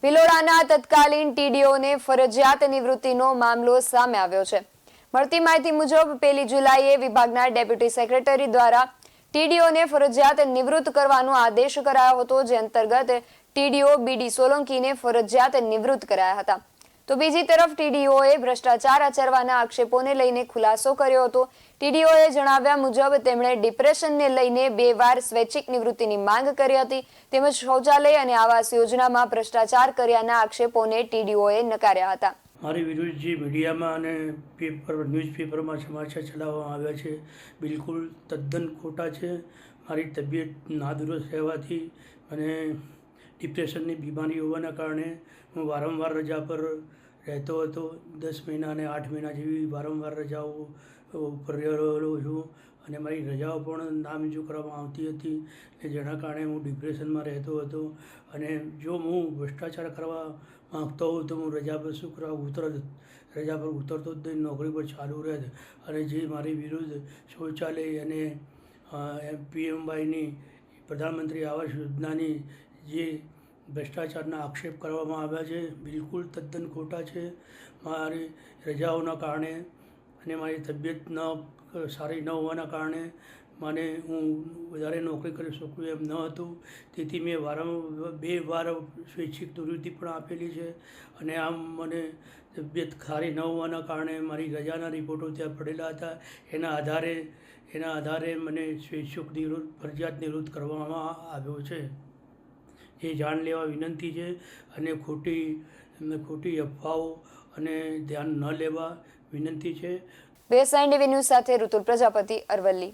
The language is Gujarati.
ભિલોડાના તત્કાલીન ટીડીઓને ફરજિયાત નિવૃત્તિનો મામલો સામે આવ્યો છે। મળતી માહિતી મુજબ 1 જુલાઈએ વિભાગના ડેપ્યુટી સેક્રેટરી દ્વારા ટીડીઓને ફરજિયાત નિવૃત્ત કરવાનો આદેશ કરાયો હતો, જે અંતર્ગત ટીડીઓ બીડી સોલંકીને ફરજિયાત નિવૃત્ત કરાયા હતા। તો બીજી તરફ ટીડીઓએ ભ્રષ્ટાચાર આચરવાના આક્ષેપોને લઈને ખુલાસો કર્યો હતો। ટીડીઓએ જણાવ્યા મુજબ તેમણે ડિપ્રેશનને લઈને 2 વાર સ્વૈચ્છિક નિવૃત્તિની માંગ કરી હતી, તેમજ શૌચાલય અને આવાસ યોજનામાં ભ્રષ્ટાચાર કર્યાના આક્ષેપોને ટીડીઓએ નકાર્યા હતા। મારી વિરુદ્ધ જે મીડિયામાં અને ન્યૂઝપેપરમાં સમાચાર ચલાવવામાં આવ્યા છે, બિલકુલ તદ્દન ખોટા છે। મારી તબિયત નાદુરસ્ત રહેવાથી અને ડિપ્રેશનની બીમારી હોવાના કારણે હું વારંવાર રજા પર રહેતો હતો। 10 મહિના અને 8 મહિના જેવી વારંવાર રજાઓ ઉપર રહેલો છું અને મારી રજાઓ પણ નામંજૂર કરવામાં આવતી હતી, જેના કારણે હું ડિપ્રેશનમાં રહેતો હતો। અને જો હું ભ્રષ્ટાચાર કરવા માગતો હોઉં તો હું રજા પર શું કરવા રજા પર ઉતરતો જ નહીં, નોકરી પર ચાલુ રહેત। અને જે મારી વિરુદ્ધ શૌચાલય અને PMYની પ્રધાનમંત્રી આવાસ યોજનાની જે ભ્રષ્ટાચારના આક્ષેપ કરવામાં આવ્યા છે, બિલકુલ તદ્દન ખોટા છે। મારી રજાઓના કારણે અને મારી તબિયત સારી ન હોવાના કારણે હું વધારે નોકરી કરી શકું એમ ન હતું, તેથી મેં 2 વાર સ્વૈચ્છિક નિવૃત્તિ પણ આપેલી છે। અને આમ મને તબિયત સારી ન હોવાના કારણે મારી રજાના રિપોર્ટો ત્યાં પડેલા હતા, એના આધારે મને સ્વૈચ્છિક ફરજિયાત નિવૃત્ત કરવામાં આવ્યો છે। એ જાણ લેવા વિનંતી છે અને ખોટી અફવાઓ અને ધ્યાન ન લેવા વિનંતી છે। BSN ટીવી ન્યૂઝ સાથે ઋતુલ પ્રજાપતિ, અરવલ્લી।